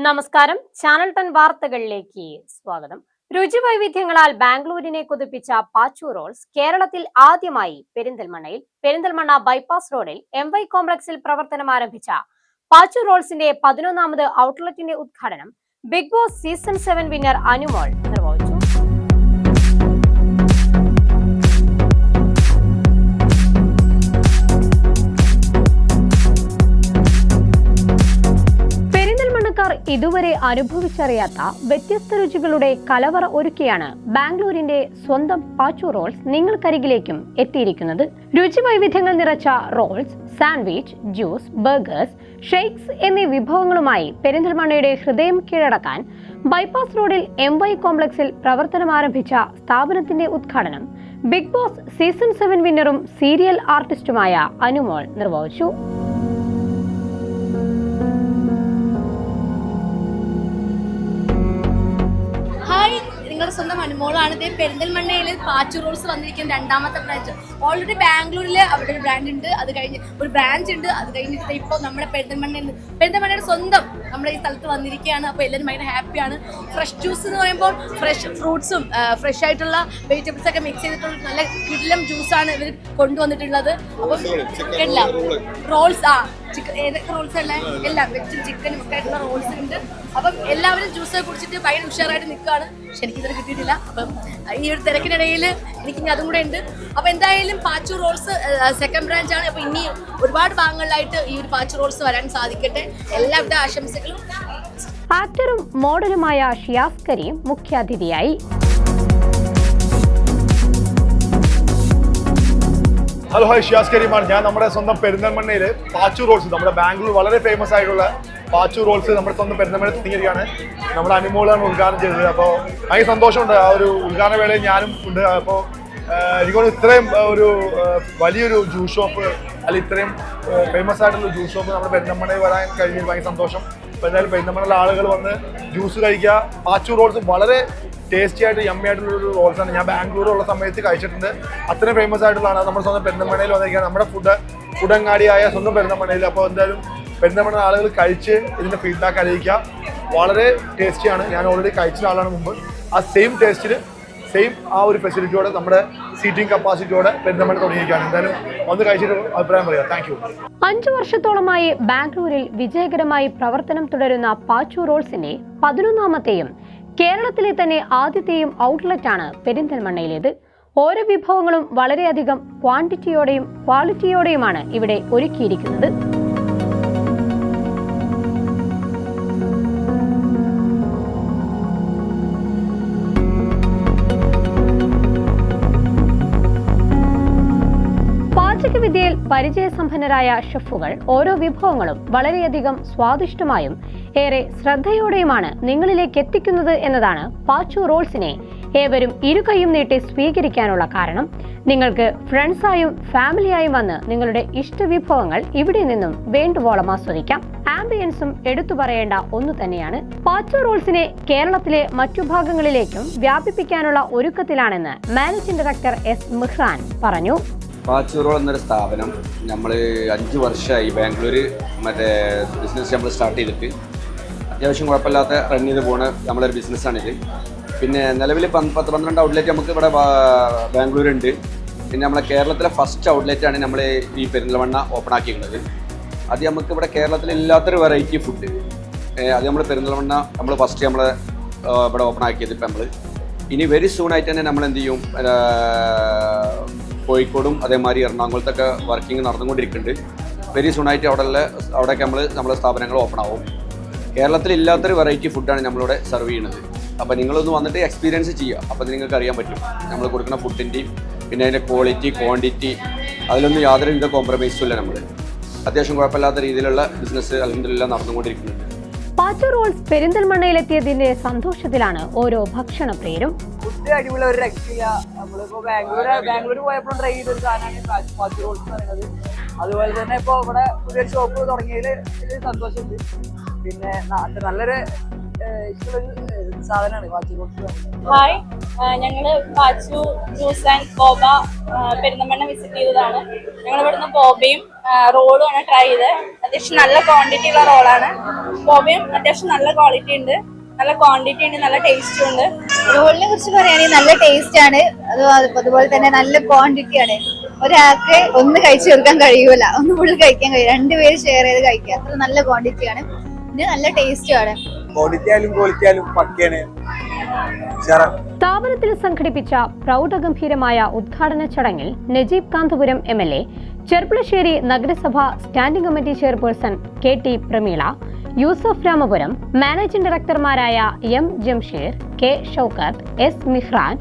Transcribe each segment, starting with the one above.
നമസ്കാരം, ചാനൽ 10 വാർത്തകളിലേക്ക് സ്വാഗതം. രുചിവൈവിധ്യങ്ങളാൽ ബാംഗ്ലൂരിനെ കുതിപ്പിച്ച പാച്ചു റോൾസ് കേരളത്തിൽ ആദ്യമായി പെരിന്തൽമണ്ണ ബൈപ്പാസ് റോഡിൽ MY കോംപ്ലക്സിൽ പ്രവർത്തനം ആരംഭിച്ച പാച്ചു റോൾസിന്റെ 11ാമത് ഔട്ട്ലെറ്റിന്റെ ഉദ്ഘാടനം big boss season 7 winner Anumol നിർവഹിച്ചു. ഇതുവരെ അനുഭവിച്ചറിയാത്ത വ്യത്യസ്ത രുചികളുടെ കലവറ ഒരുക്കിയാണ് ബാംഗ്ലൂരിന്റെ സ്വന്തം പാച്ചു റോൾസ് നിങ്ങൾക്കരികിലേക്കും എത്തിയിരിക്കുന്നത്. രുചി വൈവിധ്യങ്ങൾ നിറച്ച rolls, sandwich, juice, burgers, shakes എന്നീ വിഭവങ്ങളുമായി പെരിന്തൽമണ്ണയുടെ ഹൃദയം കീഴടക്കാൻ ബൈപ്പാസ് റോഡിൽ MY കോംപ്ലക്സിൽ പ്രവർത്തനം ആരംഭിച്ച സ്ഥാപനത്തിന്റെ ഉദ്ഘാടനം ബിഗ് ബോസ് സീസൺ 7 വിന്നറും സീരിയൽ ആർട്ടിസ്റ്റുമായ അനുമോൾ നിർവഹിച്ചു. നിങ്ങളുടെ സ്വന്തം അനുമോളാണ്. ഇതേ പെരിന്തൽമണ്ണയിൽ പാച്ചു റോൾസ് വന്നിരിക്കുന്ന 2ാമത്തെ ബ്രാഞ്ച്. ഓൾറെഡി ബാംഗ്ലൂരിൽ അവിടെ ഒരു ബ്രാൻഡ് ഉണ്ട്, അത് കഴിഞ്ഞ് ഒരു ബ്രാഞ്ച് ഉണ്ട്, അത് കഴിഞ്ഞിട്ട് ഇപ്പോൾ നമ്മുടെ പെരിന്തൽമണ്ണയുടെ സ്വന്തം നമ്മുടെ ഈ സ്ഥലത്ത് വന്നിരിക്കുകയാണ്. അപ്പോൾ എല്ലാവരും ഭയങ്കര ഹാപ്പിയാണ്. ഫ്രഷ് ജ്യൂസ് എന്ന് പറയുമ്പോൾ ഫ്രഷ് ഫ്രൂട്ട്സും ഫ്രഷ് ആയിട്ടുള്ള വെജിറ്റബിൾസ് ഒക്കെ മിക്സ് ചെയ്തിട്ടുള്ള നല്ല കിടിലം ജ്യൂസാണ് ഇവർ കൊണ്ടുവന്നിട്ടുള്ളത്. അപ്പം എല്ലാം റോൾസ് ഏതൊക്കെ റോൾസ് അല്ലേ, എല്ലാം വെച്ചും ചിക്കനും ഒക്കെ ആയിട്ടുള്ള റോൾസ് ഉണ്ട്. അപ്പം എല്ലാവരും ജ്യൂസ് കുടിച്ചിട്ട് ഭയങ്കര ഉഷാറായിട്ട് നിൽക്കുകയാണ്. പക്ഷെ എനിക്കിതുവരെ കിട്ടിയിട്ടില്ല. അപ്പം ഈ ഒരു തിരക്കിനിടയിൽ എനിക്ക് അതും കൂടെ ഉണ്ട്. അപ്പം എന്തായാലും പാച്ചു റോൾസ് സെക്കൻഡ് ബ്രാഞ്ചാണ്. അപ്പം ഇനി ഒരുപാട് ഭാഗങ്ങളിലായിട്ട് ഈ ഒരു പാച്ചു റോൾസ് വരാൻ സാധിക്കട്ടെ. എല്ലാവിധ ആശംസകളും. ആക്ടറും മോഡലുമായ ഷിയാസ് കരീം മുഖ്യാതിഥിയായി. ഹലോ, ഹായ്, ഷിയാസ് കരീമാണ്. ഞാൻ നമ്മുടെ സ്വന്തം പെരിന്തൽമണ്ണയിൽ പാച്ചു റോൾസ്, നമ്മുടെ ബാംഗ്ലൂർ വളരെ ഫേമസ് ആയിട്ടുള്ള പാച്ചു റോൾസ് നമ്മുടെ സ്വന്തം പെരിന്തൽമണ്ണയിൽ എത്തിയിരിക്കുകയാണ്. നമ്മുടെ അനുമോളാണ് ഉദ്ഘാടനം ചെയ്തത്. അപ്പോൾ ഭയങ്കര സന്തോഷമുണ്ട്. ആ ഒരു ഉദ്ഘാടന വേളയിൽ ഞാനും ഉണ്ട്. അപ്പോൾ എനിക്കോട് ഇത്രയും ഒരു വലിയൊരു ജ്യൂസ് ഷോപ്പ് അല്ലെങ്കിൽ ഇത്രയും ഫേമസ് ആയിട്ടുള്ള ജ്യൂസ് ഷോപ്പ് നമ്മുടെ പെരിന്തൽമണ്ണയിൽ വരാൻ കഴിഞ്ഞതിൽ ഭയങ്കര സന്തോഷം. അപ്പോൾ എന്തായാലും പെരിന്തൽമണ്ണയിലെ ആളുകൾ വന്ന് ജ്യൂസ് കഴിക്കുക. പാച്ചു റോൾസ് വളരെ ടേസ്റ്റി ആയിട്ട് യമ്മി ആയിട്ടുള്ളൊരു റോൾസാണ്. ഞാൻ ബാംഗ്ലൂരുള്ള സമയത്ത് കഴിച്ചിട്ടുണ്ട്. അത്രയും ഫേമസ് ആയിട്ടുള്ളതാണ്. നമ്മുടെ സ്വന്തം പെരിന്തൽമണ്ണയിൽ വന്നിരിക്കുകയാണ്. നമ്മുടെ ഫുഡങ്ങാടിയായ സ്വന്തം പെരിന്തൽമണ്ണയിൽ. അപ്പോൾ എന്തായാലും പെരിന്തൽമണ്ണ ആളുകൾ കഴിച്ച് ഇതിൻ്റെ ഫീഡ്ബാക്ക് അറിയിക്കുക. വളരെ ടേസ്റ്റിയാണ്. ഞാൻ ഓൾറെഡി കഴിച്ച ആളാണ് മുമ്പ്. ആ സെയിം ടേസ്റ്റിൽ ആ ഒരു ഫെസിലിറ്റിയോടെ നമ്മുടെ സീറ്റിംഗ് കപ്പാസിറ്റിയോടെ പെരിന്തൽമണ്ണ തുടങ്ങിയിരിക്കുകയാണ്. എന്തായാലും ഒന്ന് കഴിച്ചിട്ട് അഭിപ്രായം പറയാം. Thank you. 5 വർഷത്തോളമായി ബാംഗ്ലൂരിൽ വിജയകരമായി പ്രവർത്തനം തുടരുന്ന പാച്ചു റോൾസിന്റെ 11ാമത്തെയും കേരളത്തിലെ തന്നെ ആദ്യത്തെയും ഔട്ട്ലെറ്റാണ് പെരിന്തൽമണ്ണയിലേത്. ഓരോ വിഭവങ്ങളും വളരെയധികം ക്വാണ്ടിറ്റിയോടെയും ക്വാളിറ്റിയോടെയുമാണ് ഇവിടെ ഒരുക്കിയിരിക്കുന്നത്. പാചകവിദ്യയിൽ പരിചയസമ്പന്നരായ ഷെഫുകൾ ഓരോ വിഭവങ്ങളും വളരെയധികം സ്വാദിഷ്ടമായും ഏറെ ശ്രദ്ധയോടെയുമാണ് നിങ്ങളിലേക്ക് എത്തിക്കുന്നത് എന്നതാണ് പാച്ചു റോൾസിനെ ഏവരും ഇരുകൈയും നീട്ടി സ്വീകരിക്കാനുള്ള കാരണം. നിങ്ങൾക്ക് ഫ്രണ്ട്സായും ഫാമിലിയായും വന്ന് നിങ്ങളുടെ ഇഷ്ടവിഭവങ്ങൾ ഇവിടെ നിന്നും വേണ്ടുവോളം ആസ്വദിക്കാം. ആംബിയൻസും എടുത്തു പറയേണ്ട ഒന്നു തന്നെയാണ്. പാച്ചു റോൾസിനെ കേരളത്തിലെ മറ്റു ഭാഗങ്ങളിലേക്കും വ്യാപിപ്പിക്കാനുള്ള ഒരുക്കത്തിലാണെന്ന് മാനേജിംഗ് ഡയറക്ടർ S. മിഹ്റാൻ പറഞ്ഞു. പാച്ചു റോൾ എന്നൊരു സ്ഥാപനം നമ്മൾ 5 വർഷമായി ബാംഗ്ലൂർ ബിസിനസ് നമ്മൾ സ്റ്റാർട്ട് ചെയ്തിട്ട് അത്യാവശ്യം കുഴപ്പമില്ലാത്ത റൺ ചെയ്ത് പോകുന്ന നമ്മളൊരു ബിസിനസ്സാണിത്. പിന്നെ നിലവിൽ 12 ഔട്ട്ലെറ്റ് നമുക്ക് ഇവിടെ ബാംഗ്ലൂരുണ്ട്. പിന്നെ നമ്മളെ കേരളത്തിലെ ഫസ്റ്റ് ഔട്ട്ലെറ്റാണ് നമ്മൾ ഈ പെരിന്തൽമണ്ണ ഓപ്പൺ ആക്കിയിട്ടുള്ളത്. അത് നമുക്ക് ഇവിടെ കേരളത്തിൽ ഇല്ലാത്തൊരു വെറൈറ്റി ഫുഡ് അത് നമ്മൾ പെരിന്തൽമണ്ണ നമ്മൾ ഫസ്റ്റ് നമ്മൾ ഇവിടെ ഓപ്പൺ ആക്കിയത്. ഇപ്പം നമ്മൾ ഇനി വെരി സൂണായിട്ട് തന്നെ നമ്മൾ എന്ത് ചെയ്യും, കോഴിക്കോടും അതേമാതിരി എറണാകുളത്തൊക്കെ വർക്കിംഗ് നടന്നുകൊണ്ടിരിക്കുന്നുണ്ട്. വെരി സൂണായിട്ട് അവിടെയൊക്കെ നമ്മളെ സ്ഥാപനങ്ങൾ ഓപ്പൺ ആവും. കേരളത്തിൽ ഇല്ലാത്തൊരു വെറൈറ്റി ഫുഡാണ് നമ്മളിവിടെ സെർവ് ചെയ്യുന്നത്. അപ്പോൾ നിങ്ങളൊന്ന് വന്നിട്ട് എക്സ്പീരിയൻസ് ചെയ്യുക. അപ്പോൾ നിങ്ങൾക്ക് അറിയാൻ പറ്റും നമ്മൾ കൊടുക്കുന്ന ഫുഡിൻ്റെയും പിന്നെ അതിൻ്റെ ക്വാളിറ്റി, ക്വാണ്ടിറ്റി, അതിലൊന്നും യാതൊരുവിധ കോംപ്രമൈസും ഇല്ല. നമ്മൾ അത്യാവശ്യം കുഴപ്പമില്ലാത്ത രീതിയിലുള്ള ബിസിനസ് അൽഹംദുലില്ലാഹ് നടന്നുകൊണ്ടിരിക്കുന്നുണ്ട്. പാച്ചു റോൾസ് പെരിന്തൽമണ്ണയിലെത്തിയതിന്റെ സന്തോഷത്തിലാണ് ഓരോ ഭക്ഷണ പേരും. ഫുഡ് അടിപൊളി, ഒരു രക്ഷയില്ല. നമ്മളിപ്പോൾ ബാംഗ്ലൂർ പോയപ്പോൾ ട്രൈ ചെയ്തൊരു സാധനമാണ് പാച്ചു റോൾസ് എന്ന് പറയുന്നത്. അതുപോലെ തന്നെ ഇപ്പോൾ ഇവിടെ പുതിയൊരു ഷോപ്പ് തുടങ്ങിയതിൽ സന്തോഷമുണ്ട്. പിന്നെ നല്ലൊരു സാധനമാണ് പാച്ചു റോൾസ്. ഹായ്, ഞങ്ങള് Pachu juice and boba Perinthalmanna visit ചെയ്തതാണ്. ഞങ്ങൾ ഇവിടുന്ന് ബോബയും റോളും ആണ് ട്രൈ ചെയ്തത്. അത്യാവശ്യം നല്ല ക്വാണ്ടിറ്റി ഉള്ള റോളാണ്. ബോബയും അത്യാവശ്യം നല്ല ക്വാളിറ്റി ഉണ്ട്, നല്ല ക്വാണ്ടിറ്റി ഉണ്ട്, നല്ല ടേസ്റ്റും ഉണ്ട്. റോളിനെ കുറിച്ച് പറയുകയാണെങ്കിൽ നല്ല ടേസ്റ്റ് ആണ്, അതുപോലെ തന്നെ നല്ല ക്വാണ്ടിറ്റി ആണ്. ഒരാൾക്ക് ഒന്ന് കഴിച്ചു തീർക്കാൻ കഴിയൂല, ഒന്ന് ഫുള്ള് കഴിക്കാൻ കഴിയും, രണ്ടുപേര് ഷെയർ ചെയ്ത് കഴിക്കുക. അത്ര നല്ല ക്വാണ്ടിറ്റി ആണ്, പിന്നെ നല്ല ടേസ്റ്റും ആണ്. ക്വാളിറ്റി ആയാലും പക്കയാണ്. സ്ഥാപനത്തിൽ സംഘടിപ്പിച്ച പ്രൗഢഗംഭീരമായ ഉദ്ഘാടന ചടങ്ങിൽ നജീബ് കാന്തപുരം MLA, ചെർപ്പുളശ്ശേരി നഗരസഭ standing committee chairperson KT Prameela, Yusuf Ramapuram, managing ഡയറക്ടർമാരായ M Jamsheer, K Shoukath, S Mihran,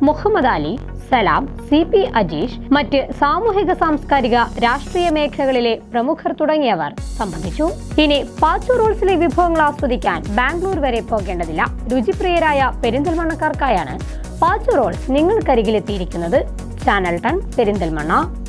Muhammad Ali, Salam, CP Ajeesh, മറ്റ് സാമൂഹിക സാംസ്കാരിക രാഷ്ട്രീയ മേഖലകളിലെ പ്രമുഖർ തുടങ്ങിയവർ സംബന്ധിച്ചു. ഇനി പാച്ചു റോൾസിലെ വിഭവങ്ങൾ ആസ്വദിക്കാൻ ബാംഗ്ലൂർ വരെ പോകേണ്ടതില്ല. രുചിപ്രിയരായ പെരിന്തൽമണ്ണക്കാർക്കായാണ് പാച്ചു റോൾസ് നിങ്ങൾക്കരികിലെത്തിയിരിക്കുന്നത്. ചാനൽ 10 പെരിന്തൽമണ്ണ.